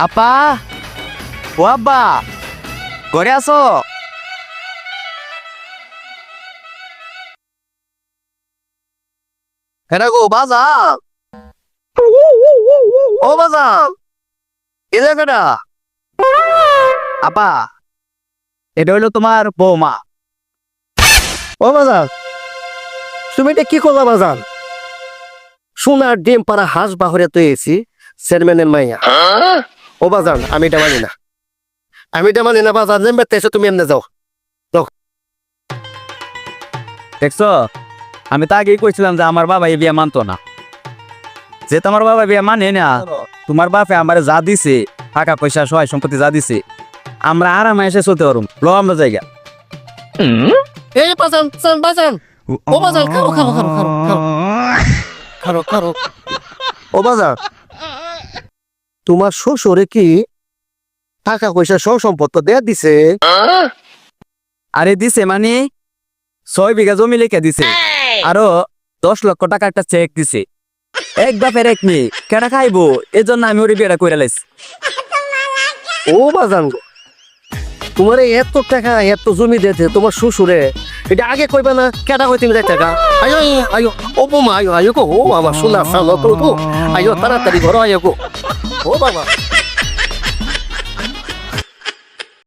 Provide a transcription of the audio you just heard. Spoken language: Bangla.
আপা ও আব্বা ঘরে আসো। হ্যাঁ গো বাজার, ও বাজার এ জায়গাটা। আপা এটা হইলো তোমার বৌমা। ও বাজান, তুমি এটা কি করলা বাজান? সোনার ডিম পাড়া হাঁস বাহরে তো এসি চেয়ারম্যানের মাইয়া। ও বাজান, আমি এটা মানি না, আমি এটা মানি না বাজান। যেমন এসে তুমি এমনি যাও। দেখছো, আমি তো আগেই কইছিলাম যে আমার বাবা এই বিয়ে মানতো না। যে তোমার বাবা বিয়ে মানে না, তোমার বাপে আমার যা দিছে, টাকা পয়সা সহায় সম্পত্তি যা দিছে, আমরা আরামে এসে চলতে পারুম। লো আমরা জায়গা। এই বাজান বাজান, ও বাজান খারো খারো খারো খারো খারো খারো। ও বাজান, তোমার শ্বশুরে কি টাকা পয়সা সহ সম্পদ দেয়া দিছে? আরে দিছে মানে 6 বিঘা জমি লিখে দিছে, আরো 10 লক্ষ টাকা একটা চেক দিছে। এক বাপের এক মেয়ে কেনা খাইবো, এই জন্য আমি ওর বিয়েটা করে লাইছি। ও বাজান গো, তোমার এই এত টাকা এত জমি দিয়েছে তোমার শ্বশুরে, এটা আগে কইবে না? কেটা কই তুমি টাকা? আয়ো আয়ো, ও বোমা আয়ো আয়ো গো, ও আমার সোনা সালো তো, আয়ো তাড়াতাড়ি ঘর আয়ো গো। ও বাবা।